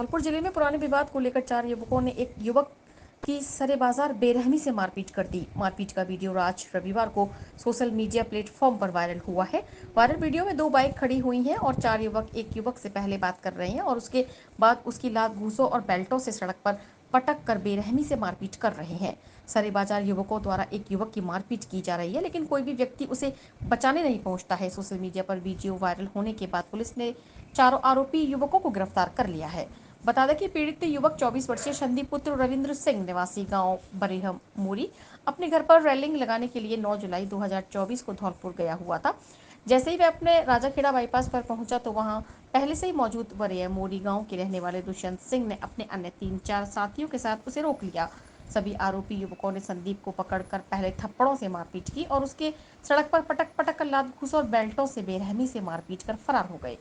धौलपुर जिले में पुराने विवाद को लेकर 4 युवकों ने एक युवक की सरे बाजार बेरहमी से मारपीट कर दी। मारपीट का वीडियो आज रविवार को सोशल मीडिया प्लेटफॉर्म पर वायरल हुआ है। वायरल वीडियो में 2 बाइक खड़ी हुई हैं और 4 युवक एक युवक से पहले बात कर रहे हैं और उसके बाद उसकी लात घूंसों और बेल्टों से सड़क पर पटक कर बेरहमी से मारपीट कर रहे हैं। सरे बाजार युवकों द्वारा एक युवक की मारपीट की जा रही है, लेकिन कोई भी व्यक्ति उसे बचाने नहीं पहुंचता है। सोशल मीडिया पर वीडियो वायरल होने के बाद पुलिस ने चारों आरोपी युवकों को गिरफ्तार कर लिया है। बता दें कि पीड़ित युवक 24 वर्षीय संदीप पुत्र रविंद्र सिंह निवासी गांव बरेहम मूरी अपने घर पर रेलिंग लगाने के लिए 9 जुलाई 2024 को धौलपुर गया हुआ था। जैसे ही वह अपने राजाखेड़ा बाईपास पर पहुंचा तो वहां पहले से ही मौजूद बरेहम मूरी गांव के रहने वाले दुष्यंत सिंह ने अपने अन्य 3-4 साथियों के साथ उसे रोक लिया। सभी आरोपी युवकों ने संदीप को पकड़कर पहले थप्पड़ों से मारपीट की और उसके सड़क पर पटक पटक कर लात घूंस और बेल्टों से बेरहमी से मारपीट कर फरार हो गए।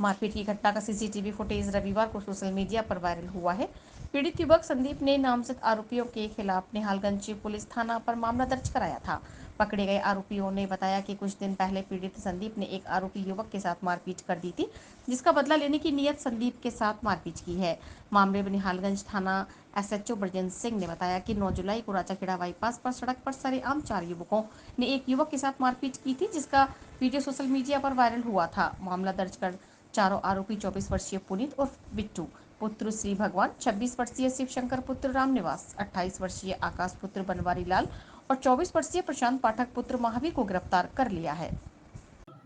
मारपीट की घटना का सीसीटीवी फुटेज रविवार को सोशल मीडिया पर वायरल हुआ है। पीड़ित युवक संदीप ने नामजद आरोपियों के खिलाफ निहालगंज पुलिस थाना पर मामला दर्ज कराया था। पकड़े गए आरोपियों ने बताया कि कुछ दिन पहले पीड़ित संदीप ने एक आरोपी युवक के साथ मारपीट कर दी थी, जिसका बदला लेने की नियत संदीप के साथ मारपीट की है। मामले में निहालगंज थाना एसएचओ ब्रजेंद्र सिंह ने बताया कि 9 जुलाई को राजाखेड़ा बाईपास पर सड़क पर सरेआम 4 युवकों ने एक युवक के साथ मारपीट की थी, जिसका वीडियो सोशल मीडिया पर वायरल हुआ था। मामला दर्ज कर चारों आरोपी 24 वर्षीय पुनीत और बिट्टू पुत्र श्री भगवान, 26 वर्षीय शिव शंकर पुत्र रामनिवास, 28 वर्षीय आकाश पुत्र बनवारी लाल और 24 वर्षीय प्रशांत पाठक पुत्र महावीर को गिरफ्तार कर लिया है।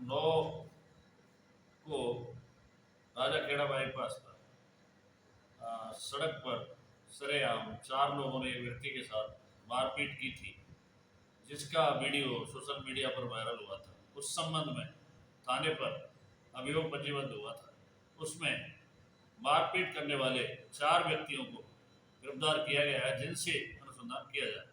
9 को राजाखेड़ा बाईपास पर सड़क पर सरेआम 4 लोगों ने एक व्यक्ति के साथ मारपीट की थी, जिसका वीडियो सोशल मीडिया पर वायरल हुआ था। उस संबंध में थाने पर अभियोग पंजीबद्ध हुआ था। उसमें मारपीट करने वाले 4 व्यक्तियों को गिरफ्तार किया गया है, जिनसे अनुसंधान किया जा रहा है।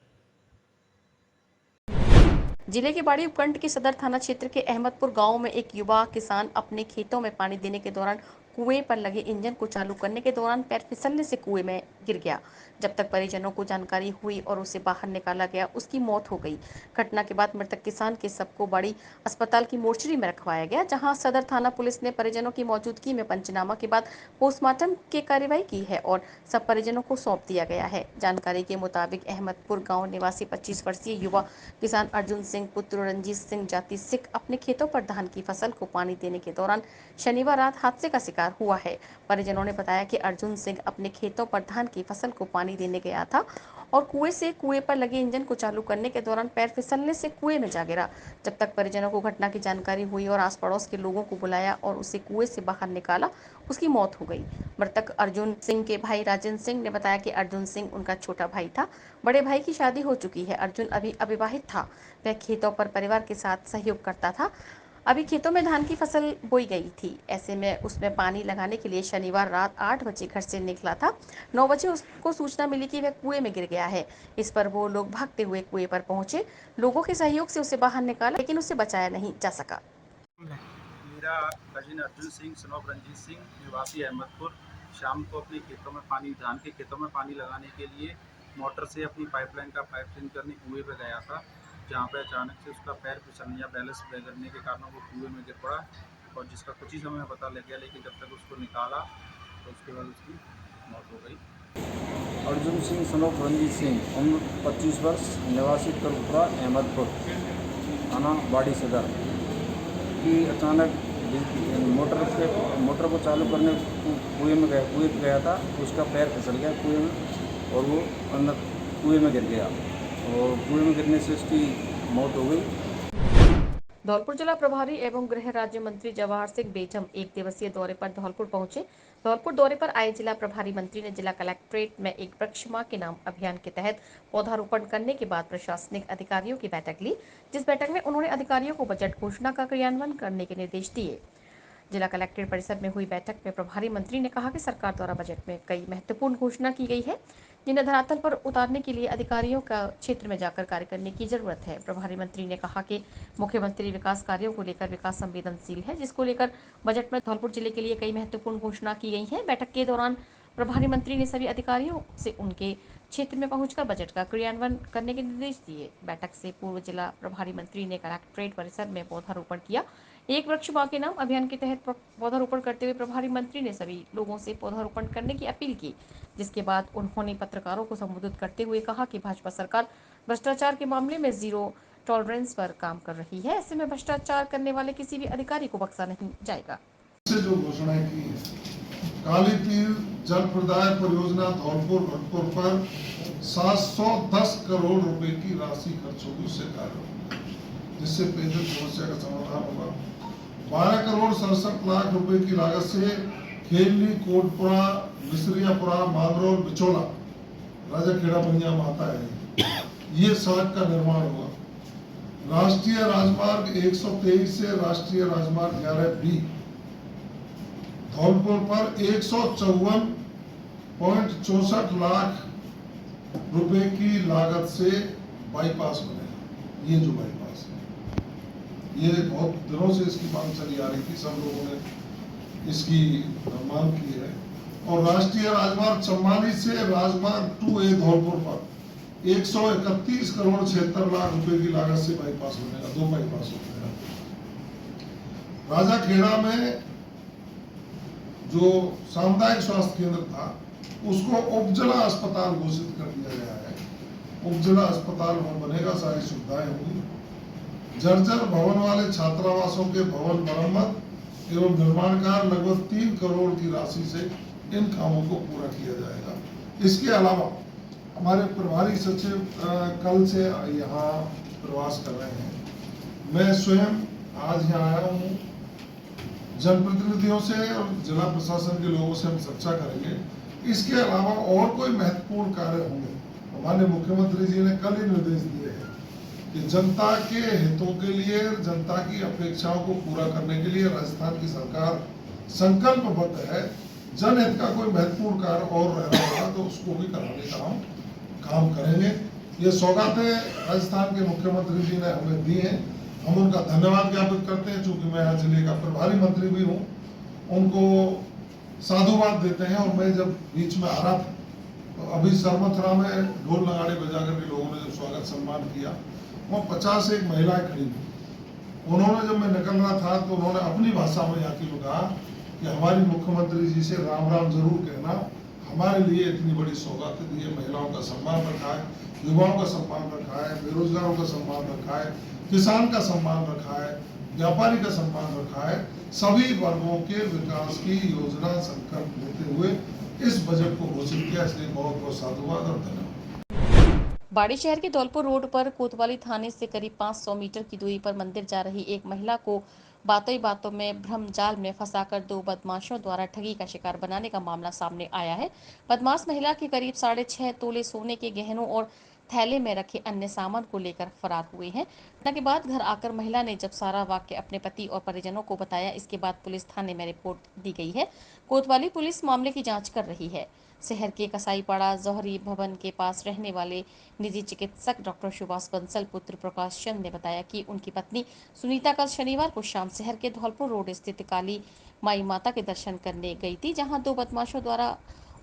जिले के बाड़ी उपखंड के सदर थाना क्षेत्र के अहमदपुर गांव में एक युवा किसान अपने खेतों में पानी देने के दौरान कुएं पर लगे इंजन को चालू करने के दौरान पैर फिसलने से कुएं में गिर गया। जब तक परिजनों को जानकारी हुई और उसे बाहर निकाला गया, उसकी मौत हो गई। घटना के बाद मृतक किसान के शव को बाड़ी अस्पताल की मोर्चरी में रखवाया गया, जहां सदर थाना पुलिस ने परिजनों की मौजूदगी में पंचनामा के बाद पोस्टमार्टम की कार्रवाई की है और सब परिजनों को सौंप दिया गया है। जानकारी के मुताबिक अहमदपुर गाँव निवासी 25 वर्षीय युवा किसान अर्जुन सिंह पुत्र रंजीत सिंह जाति सिख अपने खेतों पर धान की फसल को पानी देने के दौरान शनिवार रात हादसे का शिकार हुआ है। परिजनों ने बताया कि अर्जुन सिंह अपने खेतों पर धान की फसल को पानी देने गया था और कुएं पर लगे इंजन को चालू करने के दौरान पैर फिसलने से कुएं में जा गिरा। जब तक परिजनों को घटना की जानकारी हुई और आस पड़ोस के लोगों को बुलाया और उसे कुएं से बाहर निकाला, उसकी मौत हो गई। मृतक अर्जुन सिंह के भाई राजेंद्र सिंह ने बताया कि अर्जुन सिंह उनका छोटा भाई था। बड़े भाई की शादी हो चुकी है। अर्जुन अभी अविवाहित था। वह खेतों पर परिवार के साथ सहयोग करता था। अभी खेतों में धान की फसल बोई गई थी। ऐसे में उसमें पानी लगाने के लिए शनिवार रात 8 बजे घर से निकला था। 9 बजे उसको सूचना मिली कि वह कुएं में गिर गया है। इस पर वो लोग भागते हुए कुएं पर पहुंचे। लोगों के सहयोग से उसे बाहर निकाला, लेकिन उसे बचाया नहीं जा सका। मेरा cousin Arjun Singh son of Ranjit Singh निवासी अहमदपुर शाम को अपने खेतों में धान के खेतों में पानी लगाने के लिए मोटर से अपनी पाइपलाइन का पाइप चेंज करने कुएं पर गया था, जहां पर अचानक से उसका पैर फिसलने या बैलेंस बिगड़ने के कारण वो कुएं में गिर पड़ा और जिसका कुछ ही समय में पता लग गया, लेकिन जब तक उसको निकाला तो उसके बाद उसकी मौत हो गई। अर्जुन सिंह सन ऑफ रंजीत सिंह, उम्र 25 वर्ष, निवासी करुपुरा अहमदपुर, थाना बाड़ी सदर की अचानक मोटर को चालू करने कुएं पे गया था। उसका पैर फिसल गया कुएं में और वो अंदर कुएं में गिर गया और कुएं में गिरने से उसकी मौत हो गई। धौलपुर जिला प्रभारी एवं गृह राज्य मंत्री जवाहर सिंह बेजम एक दिवसीय दौरे पर धौलपुर पहुंचे। धौलपुर दौरे पर आए जिला प्रभारी मंत्री ने जिला कलेक्ट्रेट में एक वृक्ष मां के नाम अभियान के तहत पौधारोपण करने के बाद प्रशासनिक अधिकारियों की बैठक ली, जिस बैठक में उन्होंने अधिकारियों को बजट घोषणा का क्रियान्वयन करने के निर्देश दिए। जिला कलेक्ट्रेट परिसर में हुई बैठक में प्रभारी मंत्री ने कहा कि सरकार द्वारा बजट में कई महत्वपूर्ण घोषणा की गई है, जिन्हें धरातल पर उतारने के लिए अधिकारियों का क्षेत्र में जाकर कार्य करने की जरूरत है। प्रभारी मंत्री ने कहा कि मुख्यमंत्री विकास कार्यों को लेकर विकास संवेदनशील है, जिसको लेकर बजट में धौलपुर जिले के लिए कई महत्वपूर्ण घोषणा की गई है। बैठक के दौरान प्रभारी मंत्री ने सभी अधिकारियों से उनके क्षेत्र में पहुंचकर बजट का क्रियान्वयन करने के निर्देश दिए। बैठक से पूर्व जिला प्रभारी मंत्री ने कलेक्ट्रेट परिसर में पौधारोपण किया। एक वृक्ष मां के नाम अभियान के तहत पौधारोपण करते हुए प्रभारी मंत्री ने सभी लोगों से पौधारोपण करने की अपील की, जिसके बाद उन्होंने पत्रकारों को संबोधित करते हुए कहा कि भाजपा सरकार भ्रष्टाचार के मामले में जीरो टॉलरेंस पर काम कर रही है। ऐसे में भ्रष्टाचार करने वाले किसी भी अधिकारी को बख्शा नहीं जाएगा। से जो घोषणाएं की है, काली तीर जल प्रदाय परियोजना धौलपुर भटपुर पर 710 करोड़ रुपए की राशि खर्च होगी, उससे कार्य होगा, जिससे पेयजल समस्या का समाधान होगा। 12 करोड़ 67 लाख रुपए की लागत से खेलनी कोटपुरा मिसरियापुरा मांगरोल बिचौला राजा खेड़ा बनिया माता है, ये सड़क का निर्माण होगा। राष्ट्रीय राजमार्ग 123 से राष्ट्रीय राजमार्ग 11B धौलपुर पर 154.64 लाख रुपए की लागत से बाईपास बनेगा। ये जो बाईपास है, ये बहुत दिनों से इसकी मांग चली आ रही थी, सब लोगों ने इसकी मांग की है। और राष्ट्रीय राजमार्ग 44 से राजमार्ग 2A धौलपुर पर 131 करोड़ 76 लाख रुपए की लागत से बाईपास बनेगा, 2 बाईपास हो गया। राजा खेड़ा में जो सामुदायिक स्वास्थ्य केंद्र था, उसको उपजिला अस्पताल घोषित कर दिया गया है। उपजिला अस्पताल वहां बनेगा, सारी सुविधाएं होंगी। जर्जर भवन वाले छात्रावासों के भवन मरम्मत एवं निर्माण कार्य लगभग 3 करोड़ की राशि से इन कामों को पूरा किया जाएगा। इसके अलावा हमारे प्रभारी सचिव कल से यहाँ प्रवास कर रहे हैं। मैं स्वयं आज यहाँ आया हूँ, जनप्रतिनिधियों से और जिला प्रशासन के लोगों से हम चर्चा करेंगे। इसके अलावा और कोई महत्वपूर्ण कार्य होंगे, हमारे मुख्यमंत्री जी ने कल ही निर्देश दिए हैं कि जनता के हितों के लिए, जनता की अपेक्षाओं को पूरा करने के लिए राजस्थान की सरकार संकल्पबद्ध है। जनहित का कोई महत्वपूर्ण कार्य और रह रहा होगा तो उसको भी कराने का हम काम करेंगे। ये सौगातें राजस्थान के मुख्यमंत्री जी ने हमें दी हैं, हम उनका धन्यवाद ज्ञापित करते हैं। चूंकि मैं आज जिले का प्रभारी मंत्री भी हूँ, उनको साधुवाद देते हैं। और मैं जब बीच में आ रहा था तो अभी सरमथुरा में ढोल नगाड़े बजा करके लोगों ने जब स्वागत सम्मान किया, वहाँ 50 एक महिलाएं खड़ी थी। उन्होंने जब मैं निकल रहा था तो उन्होंने अपनी भाषा में आके कहा कि हमारी मुख्यमंत्री जी से राम राम जरूर कहना, हमारे लिए इतनी बड़ी सौगात दी है। महिलाओं का सम्मान रखा है, युवाओं का सम्मान रखा है, बेरोजगारों का सम्मान रखा है, किसान का सम्मान रखा है, व्यापारी का सम्मान रखा है। सभी वर्गों के विकास की योजना संकल्प लेते हुए इस बजट को घोषित किया, इसलिए बहुत बहुत साधुवाद और धन्यवाद। बाड़ी शहर के धौलपुर रोड पर कोतवाली थाने से करीब 500 मीटर की दूरी पर मंदिर जा रही एक महिला को बातों ही बातों में भ्रम जाल में फंसाकर 2 बदमाशों द्वारा ठगी का शिकार बनाने का मामला सामने आया है। बदमाश महिला के करीब 6.5 तोले सोने के गहनों और थैले में रखे अन्य सामान को लेकर फरार हुए हैं। घटना के बाद घर आकर महिला ने जब सारा वाक्य अपने पति और परिजनों को बताया, इसके बाद पुलिस थाने में रिपोर्ट दी गई है। कोतवाली पुलिस मामले की जाँच कर रही है। शहर के कसाईपाड़ा जौहरी भवन के पास रहने वाले निजी चिकित्सक डॉक्टर सुभाष बंसल पुत्र प्रकाश चंद ने बताया कि उनकी पत्नी सुनीता कल शनिवार को शाम शहर के धौलपुर रोड स्थित काली माई माता के दर्शन करने गई थी, जहां 2 बदमाशों द्वारा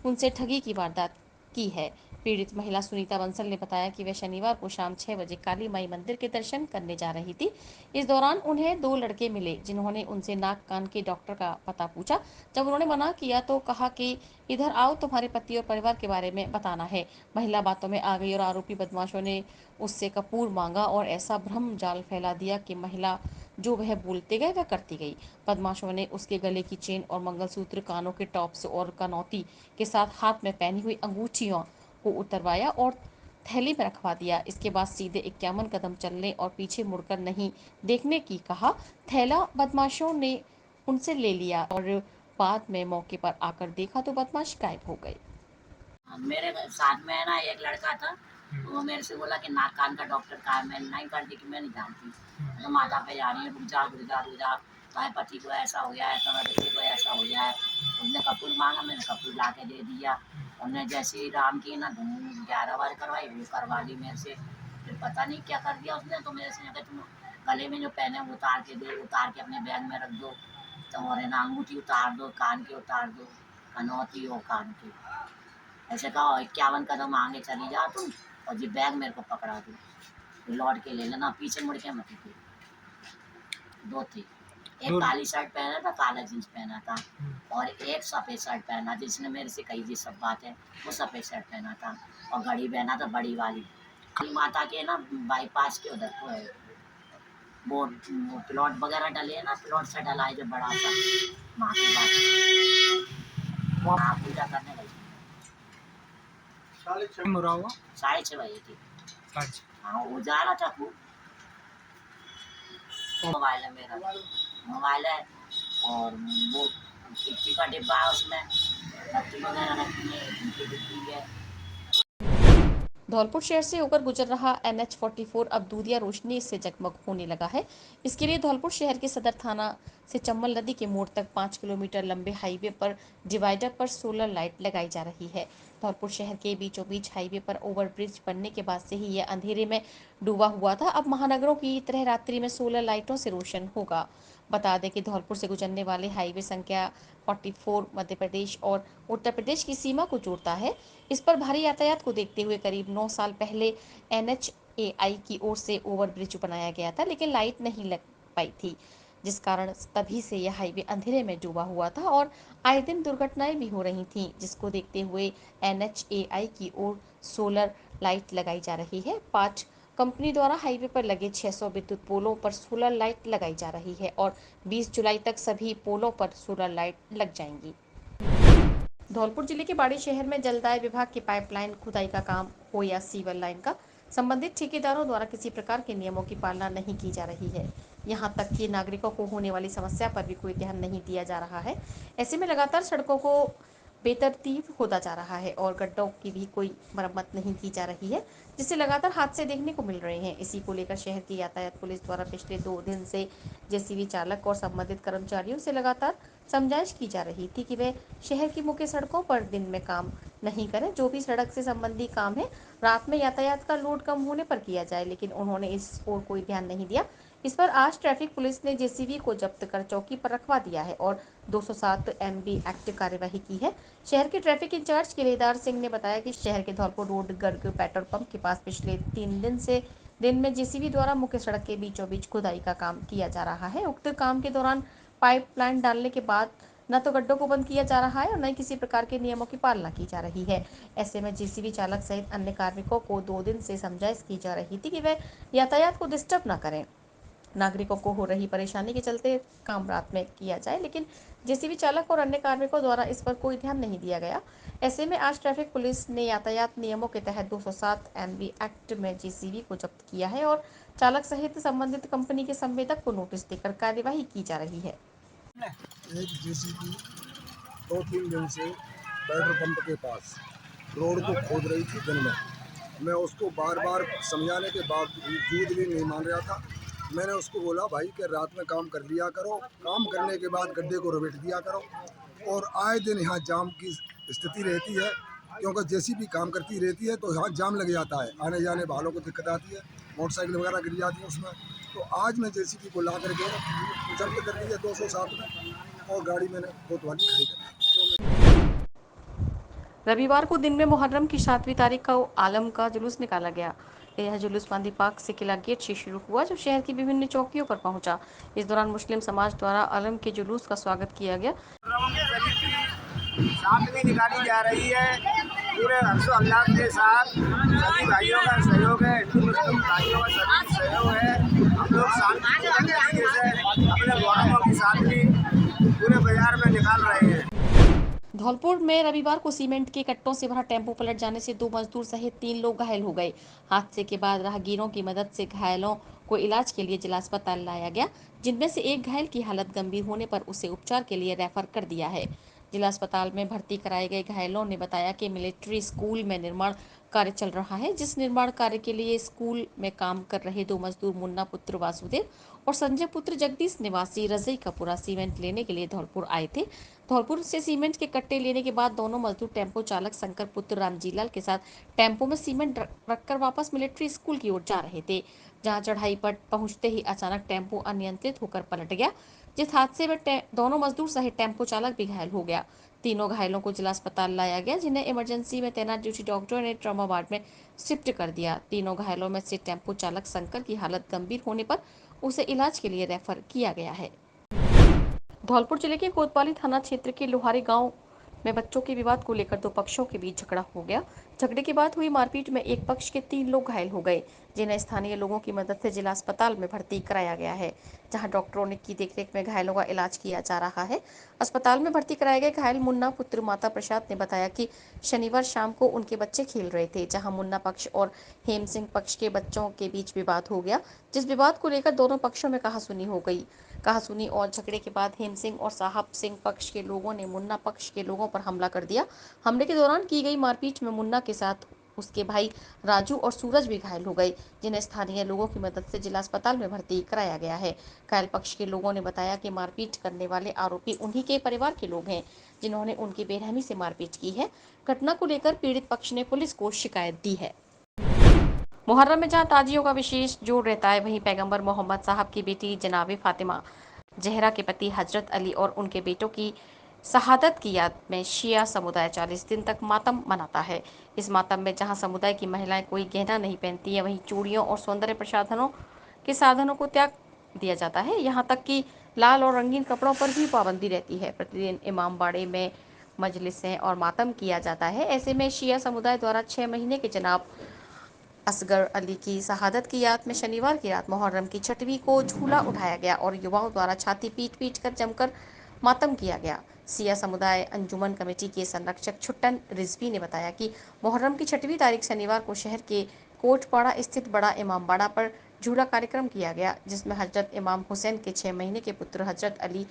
उनसे ठगी की वारदात की है। पीड़ित महिला सुनीता बंसल ने बताया कि वह शनिवार को शाम 6 बजे काली माई मंदिर के दर्शन करने जा रही थी। इस दौरान उन्हें 2 लड़के मिले, जिन्होंने उनसे नाक कान के डॉक्टर का पता पूछा। जब उन्होंने मना किया तो कहा कि इधर आओ, तुम्हारे पति और परिवार के बारे में बताना है। महिला बातों में आ गई और आरोपी बदमाशों ने उससे कपूर मांगा और ऐसा भ्रम जाल फैला दिया कि महिला जो वह बोलते गए वह करती गई। बदमाशों ने उसके गले की चेन और मंगलसूत्र, कानों के टॉप्स और कनौती के साथ हाथ में पहनी हुई अंगूठियों को उतरवाया और थैली में रखवा दिया। इसके बाद सीधे 51 कदम चलने और पीछे मुड़कर नहीं देखने की कहा। थैला बदमाशों ने उनसे ले लिया और बाद में मौके पर आकर देखा तो बदमाश गायब हो गए। मेरे साथ में है ना एक लड़का था, तो वो मेरे से बोला कि नाक कान का डॉक्टर कहाँ है। मैंने नहीं कर दी कि मैं नहीं जानती। तो माता पे जा रही है, रुक जा रुक जा रुक जा, तुम्हारे पति को ऐसा हो गया है, तुम्हारे बच्चे को ऐसा हो गया है। उसने कपूर मांगा, मैंने कपूर ला के दे दिया। हमने जैसे ही राम की ना धूम 11 बार करवाई, वो करवा ली मेरे से। फिर पता नहीं क्या कर दिया उसने, तो मेरे से कहा तुम गले में जो पहने वो उतार के दे, उतार के अपने बैग में रख दो। तो और है ना अंगूठी उतार दो, कान के उतार दो, कनौती और कान की। ऐसे कहा 51 कदम आगे चली जा तुम और जी बैग मेरे को पकड़ा दो, लौट के ले लेना, पीछे मुड़ के मत देखो। दो थे, एक काली शर्ट पहना था, काला जींस पहना था, और एक सफेद शर्ट पहना, जिसने मेरे से कही थी सब बात है, वो सफेद शर्ट पहना था और घड़ी पहना था बड़ी वाली। काली माता के ना बाईपास के उधर को है वो प्लॉट वगैरह डले है ना, प्लॉट से डला है जो बड़ा सा, माँ के पास वहाँ पूजा करने गई थी। 6:30 बजे थी। हाँ वो जा रहा था खूब। मोबाइल है मेरा, मोबाइल है और वो मिट्टी का डिब्बा है, उसमें बत्ती वगैरह रखी है, उनकी डिब्बी है। धौलपुर शहर से होकर गुजर रहा NH-44 अब दूधिया रोशनी से जगमग होने लगा है। इसके लिए धौलपुर शहर के सदर थाना से चम्बल नदी के मोड़ तक 5 किलोमीटर लंबे हाईवे पर डिवाइडर पर सोलर लाइट लगाई जा रही है। धौलपुर शहर के बीचों बीच हाईवे पर ओवरब्रिज बनने के बाद से ही यह अंधेरे में डूबा हुआ था। अब महानगरों की तरह रात्रि में सोलर लाइटों से रोशन होगा। बता दें कि धौलपुर से गुजरने वाले हाईवे संख्या 44 मध्य प्रदेश और उत्तर प्रदेश की सीमा को जोड़ता है। इस पर भारी यातायात को देखते हुए करीब 9 साल पहले NHAI की ओर से ओवरब्रिज बनाया गया था, लेकिन लाइट नहीं लग पाई थी, जिस कारण तभी से यह हाईवे अंधेरे में डूबा हुआ था और आए दिन दुर्घटनाएं भी हो रही थीं, जिसको देखते हुए NHAI की ओर सोलर लाइट लगाई जा रही है। 5 कंपनी द्वारा हाईवे पर लगे 600 विद्युत पोलों पर सोलर लाइट लगाई जा रही है और 20 जुलाई तक सभी पोलों पर सोलर लाइट लग जाएंगी। धौलपुर जिले के बाड़ी शहर में जलदाय विभाग की पाइपलाइन खुदाई का काम हो या सीवर लाइन का, संबंधित ठेकेदारों द्वारा किसी प्रकार के नियमों की पालना नहीं की जा रही है। यहां तक कि नागरिकों को होने वाली समस्या पर भी कोई ध्यान नहीं दिया जा रहा है। ऐसे में लगातार सड़कों को बेतरतीब होता जा रहा है और गड्ढों की भी कोई मरम्मत नहीं की जा रही है, जिससे लगातार हादसे देखने को मिल रहे हैं। इसी को लेकर शहर की यातायात पुलिस द्वारा पिछले 2 दिन से जेसीबी चालक और संबंधित कर्मचारियों से लगातार समझाइश की जा रही थी कि वे शहर की मुख्य सड़कों पर दिन में काम नहीं करें। जो भी सड़क से संबंधी काम है रात में यातायात का लोड कम होने पर किया जाए, लेकिन उन्होंने इस ओर कोई ध्यान नहीं दिया। इस पर आज ट्रैफिक पुलिस ने जेसीबी को जब्त कर चौकी पर रखवा दिया है और 207 MB एक्ट कार्यवाही की है। शहर के ट्रैफिक इंचार्ज किलेदार सिंह ने बताया कि शहर के Dholpur road Garg petrol pump के पास पिछले 3 दिन से दिन में जेसीबी द्वारा मुख्य सड़क के बीचों बीच खुदाई का काम किया जा रहा है। उक्त काम के दौरान पाइपलाइन डालने के बाद न तो गड्ढों को बंद किया जा रहा है और न ही किसी प्रकार के नियमों की पालना की जा रही है। ऐसे में जेसीबी चालक सहित अन्य कार्मिकों को 2 दिन से समझाइश की जा रही थी कि वे यातायात को डिस्टर्ब न करें। नागरिकों को हो रही परेशानी के चलते काम रात में किया जाए, लेकिन जेसीबी चालक और अन्य कार्मिकों द्वारा इस पर कोई ध्यान नहीं दिया गया। ऐसे में आज ट्रैफिक पुलिस ने यातायात नियमों के तहत 207 MB एक्ट में जेसीबी को जब्त किया है और चालक सहित संबंधित कंपनी के संवेदक को नोटिस देकर कार्यवाही की जा रही है। एक जेसीबी 2-3 दिन से पेट्रोल पंप के पास रोड को खोद रही थी दिन में। मैं उसको बार बार समझाने के बावजूद भी नहीं मान रहा था। मैंने उसको बोला भाई कि रात में काम कर लिया करो, काम करने के बाद गड्ढे को रवेट दिया करो। और आए दिन यहाँ जाम की स्थिति रहती है, क्योंकि जेसीबी काम करती रहती है तो यहाँ जाम लग जाता है, आने जाने वालों को दिक्कत आती है, मोटरसाइकिल वगैरह गिर जाती है उसमें। तो आज मैं जेसीबी को ला करके जब्त कर दिया 207 में और गाड़ी मैंने कोतवाली खड़ी कर दी। रविवार को दिन में मुहर्रम की 7वीं तारीख का आलम का जुलूस निकाला गया। यह जुलूस गांधी पार्क से किला गेट से शुरू हुआ, जो शहर की विभिन्न चौकियों पर पहुंचा। इस दौरान मुस्लिम समाज द्वारा आलम के जुलूस का स्वागत किया गया। 7वीं निकाली जा रही है, पूरे हर्षोल्लास के साथ सभी भाइयों का सहयोग है, हिंदू मुस्लिम भाइयों का सभी सहयोग है। हम लोग शांतिपूर्ण तरीके से अपने मुहर्रमों की 7वीं पूरे बाजार में निकाल रहे हैं। धौलपुर में रविवार को सीमेंट के कट्टों से भरा टेम्पो पलट जाने से 2 मजदूर सहित 3 लोग घायल हो गए। हादसे के बाद राहगीरों की मदद से घायलों को इलाज के लिए जिला अस्पताल लाया गया, जिनमें से एक घायल की हालत गंभीर होने पर उसे उपचार के लिए रेफर कर दिया है। जिला अस्पताल में भर्ती कराए गए घायलों ने बताया कि मिलिट्री स्कूल में निर्माण कार्य चल रहा है, जिस निर्माण कार्य के लिए स्कूल में काम कर रहे 2 मजदूर मुन्ना पुत्र वासुदेव और संजय पुत्र जगदीश निवासी रजई का पूरा सीमेंट लेने के लिए धौलपुर आए थे। धौलपुर से सीमेंट के कट्टे लेने के बाद दोनों मजदूर टेम्पो चालक शंकर पुत्र रामजीलाल के साथ टेम्पो में सीमेंट रखकर वापस मिलिट्री स्कूल की ओर जा रहे थे। जहां चढ़ाई पर पहुंचते ही अचानक टेम्पो अनियंत्रित होकर पलट गया, जिस हादसे में दोनों मजदूर सहित टेम्पो चालक भी घायल हो गया। तीनों घायलों को जिला अस्पताल लाया गया, जिन्हें इमरजेंसी में तैनात ड्यूटी डॉक्टरों ने ट्रॉमा वार्ड में शिफ्ट कर दिया। तीनों घायलों में से टेम्पो चालक शंकर की हालत गंभीर होने पर उसे इलाज के लिए रेफर किया गया है। धौलपुर जिले के कोतवाली थाना क्षेत्र के लोहारी गांव में बच्चों के विवाद को लेकर दो पक्षों के बीच झगड़ा हो गया। झगड़े के बाद हुई मारपीट में एक पक्ष के 3 लोग घायल हो गए, जिन्हें स्थानीय लोगों की मदद से जिला अस्पताल में भर्ती कराया गया है, जहां डॉक्टरों की देखरेख में घायलों का इलाज किया जा रहा है। अस्पताल में भर्ती कराए गए घायल मुन्ना पुत्र माता प्रसाद ने बताया कि शनिवार शाम को उनके बच्चे खेल रहे थे, जहां मुन्ना पक्ष और हेम सिंह पक्ष के बच्चों के बीच विवाद हो गया, जिस विवाद को लेकर दोनों पक्षों में कहासुनी और झगड़े के बाद हेम सिंह और साहब सिंह पक्ष के लोगों ने मुन्ना पक्ष के लोगों पर हमला कर दिया। हमले के दौरान की गई मारपीट में मुन्ना के साथ उसके भाई राजू और सूरज भी घायल हो गए, जिन्हें स्थानीय लोगों की मदद से जिला अस्पताल में भर्ती कराया गया है। घायल पक्ष के लोगों ने बताया कि मारपीट करने वाले आरोपी उन्हीं के परिवार के लोग हैं, जिन्होंने उनकी बेरहमी से मारपीट की है। घटना को लेकर पीड़ित पक्ष ने पुलिस को शिकायत दी है। मुहर्रम में जहां ताजियों का विशेष जोर रहता है, वहीं पैगंबर मोहम्मद साहब की बेटी जनाब फातिमा जहरा के पति हजरत अली और उनके बेटों की शहादत की याद में शिया समुदाय 40 दिन तक मातम मनाता है। इस मातम में जहां समुदाय की महिलाएं कोई गहना नहीं पहनती है, वहीं चूड़ियों और सौंदर्य प्रसाधनों के साधनों को त्याग दिया जाता है। यहाँ तक कि लाल और रंगीन कपड़ों पर भी पाबंदी रहती है। प्रतिदिन इमाम बाड़े में मजलिसें और मातम किया जाता है। ऐसे में शिया समुदाय द्वारा 6 महीने के जनाब असगर अली की शहादत की याद में शनिवार की रात मुहर्रम की 6वीं को झूला उठाया गया और युवाओं द्वारा छाती पीट कर जमकर मातम किया गया। सिया समुदाय अंजुमन कमेटी के संरक्षक छुट्टन रिजवी ने बताया कि मुहर्रम की 6वीं तारीख शनिवार को शहर के कोटपाड़ा स्थित बड़ा इमामबाड़ा पर झूला कार्यक्रम किया गया, जिसमें हजरत इमाम हुसैन के 6 महीने के पुत्र हजरत अली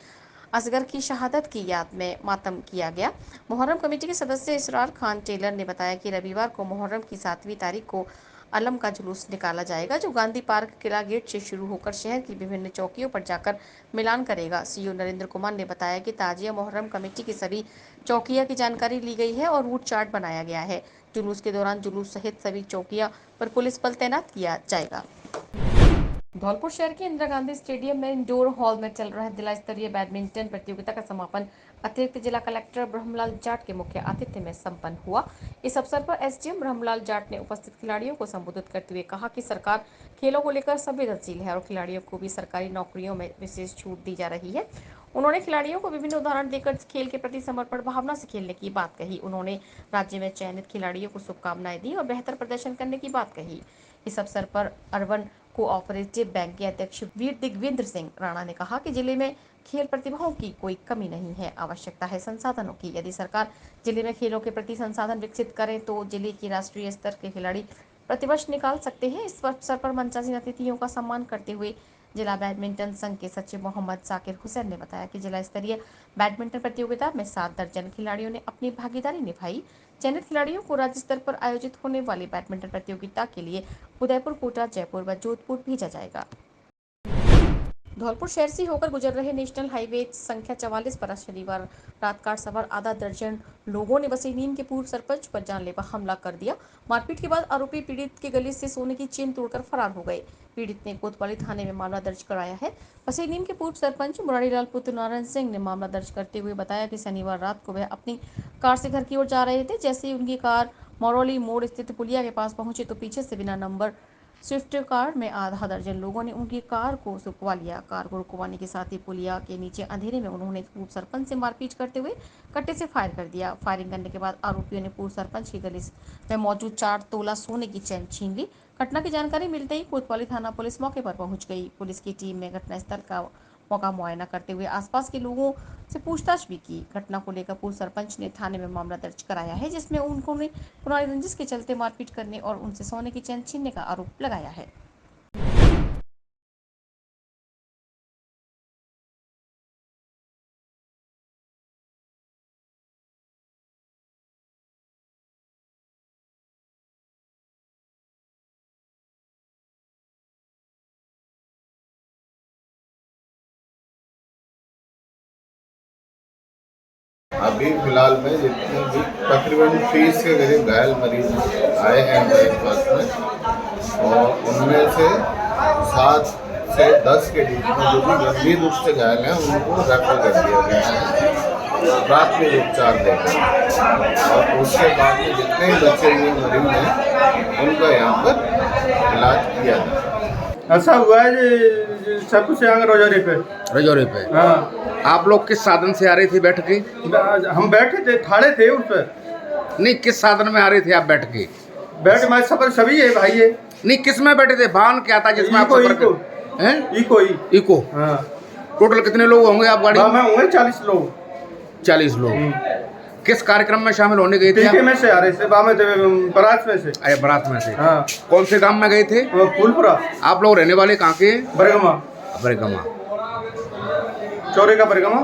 असगर की शहादत की याद में मातम किया गया। मुहर्रम कमेटी के सदस्य इसरार खान टेलर ने बताया कि रविवार को मुहर्रम की 7वीं तारीख को अलम का जुलूस निकाला जाएगा, जो गांधी पार्क किला गेट से शुरू होकर शहर की विभिन्न चौकियों पर जाकर मिलान करेगा। सीओ नरेंद्र कुमार ने बताया कि ताजिया मुहर्रम कमेटी की सभी चौकिया की जानकारी ली गई है और रूट चार्ट बनाया गया है। जुलूस के दौरान जुलूस सहित सभी चौकिया पर पुलिस बल तैनात किया जाएगा। धौलपुर शहर के इंदिरा गांधी स्टेडियम में इंडोर हॉल में चल रहा जिला स्तरीय बैडमिंटन प्रतियोगिता का समापन अतिरिक्त जिला कलेक्टर ब्रह्मलाल जाट के मुख्य आतिथ्य में संपन्न हुआ। इस अवसर पर एसडीएम ब्रह्मलाल जाट ने उपस्थित खिलाड़ियों को संबोधित करते हुए कहा कि सरकार खेलों को लेकर संवेदनशील है और खिलाड़ियों को भी सरकारी नौकरियों में विशेष छूट दी जा रही है। उन्होंने खिलाड़ियों को विभिन्न उदाहरण देकर खेल के प्रति समर्पण भावना से खेलने की बात कही। उन्होंने राज्य में चयनित खिलाड़ियों को शुभकामनाएं दी और बेहतर प्रदर्शन करने की बात कही। इस अवसर पर अर्बन कोऑपरेटिव बैंक के अध्यक्ष वीर दिग्विंद्र सिंह राणा ने कहा कि जिले में खेल प्रतिभाओं की कोई कमी नहीं है, आवश्यकता है संसाधनों की। यदि सरकार जिले में खेलों के प्रति संसाधन विकसित करे तो जिले की राष्ट्रीय स्तर के खिलाड़ी प्रतिवर्ष निकाल सकते हैं। इस अवसर पर मंचासीन अतिथियों का सम्मान करते हुए जिला बैडमिंटन संघ के सचिव मोहम्मद साकिर हुसैन ने बताया कि जिला स्तरीय बैडमिंटन प्रतियोगिता में 7 दर्जन खिलाड़ियों ने अपनी भागीदारी निभाई। चयनित खिलाड़ियों को राज्य स्तर पर आयोजित होने वाली बैडमिंटन प्रतियोगिता के लिए उदयपुर, कोटा, जयपुर व जोधपुर भेजा जाएगा। धौलपुर शहर से होकर गुजर रहे नेशनल हाईवे संख्या 44 पर शनिवार रात कार सवार आधा दर्जन लोगों ने बसेनीम के पूर्व सरपंच पर जानलेवा हमला कर दिया। मारपीट के बाद आरोपी पीड़ित के गले से सोने की चेन तोड़कर फरार हो गए। पीड़ित ने कोतवाली थाने में मामला दर्ज कराया है। बसेनीम के पूर्व सरपंच मुरारीलाल पुत्र नारायण सिंह ने मामला दर्ज करते हुए बताया कि शनिवार रात को वह अपनी कार से घर की ओर जा रहे थे। जैसे ही उनकी कार मरौली मोड़ स्थित पुलिया के पास पहुंचे तो पीछे से बिना नंबर स्विफ्ट कार में आधा दर्जन लोगों ने उनकी कार को रुकवा लिया। कार को रुकवाने के साथ ही पुलिया के नीचे अंधेरे में उन्होंने पूर्व सरपंच से मारपीट करते हुए कट्टे से फायर कर दिया। फायरिंग करने के बाद आरोपियों ने पूर्व सरपंच के गले में मौजूद 4 तोला सोने की चेन छीन ली। घटना की जानकारी मिलते ही कोतवाली थाना पुलिस मौके पर पहुंच गई। पुलिस की टीम ने घटनास्थल का मौका मुआयना करते हुए आसपास के लोगों से पूछताछ भी की। घटना को लेकर पूर्व सरपंच ने थाने में मामला दर्ज कराया है, जिसमें उन्होंने पुरानी रंजिश के चलते मारपीट करने और उनसे सोने की चेन छीनने का आरोप लगाया है। अभी फिलहाल में जितने भी तकरीबन 30 के करीब घायल मरीज आए हैं हमारे पास में, और उनमें से 7 से 10 के बीच में जो भी गंभीर रूप से घायल हैं उनको रेफर कर दिया गया है। प्राथमिक उपचार देंगे और उसके बाद में जितने भी बचे हुए मरीज हैं उनका यहाँ पर इलाज किया जाए। ऐसा हुआ है जी सब से आंग रजौरी पे। हाँ आप लोग किस साधन से आ रहे थे बैठ के? हम बैठे थे ठाड़े थे उस पर। नहीं, किस साधन में आ रहे थे आप बैठ के? बैठ हमारे सफर सभी है भाई है। नहीं, किस में बैठे थे? वाहन क्या था जिसमें आप सफर इको हैं? इको। हाँ टोटल कितने लोग होंगे आप गाड़ी में? होंगे 40 लोग। 40 लोग। किस कार्यक्रम में शामिल होने गए थे? में से आ रहे थे, बारात में से। अरे बारात में से। हाँ। कौन से गांव में गए थे? फूलपुरा। आप लोग रहने वाले कहाँ के? बरगमा। बरगमा। चौरे का बरगमा।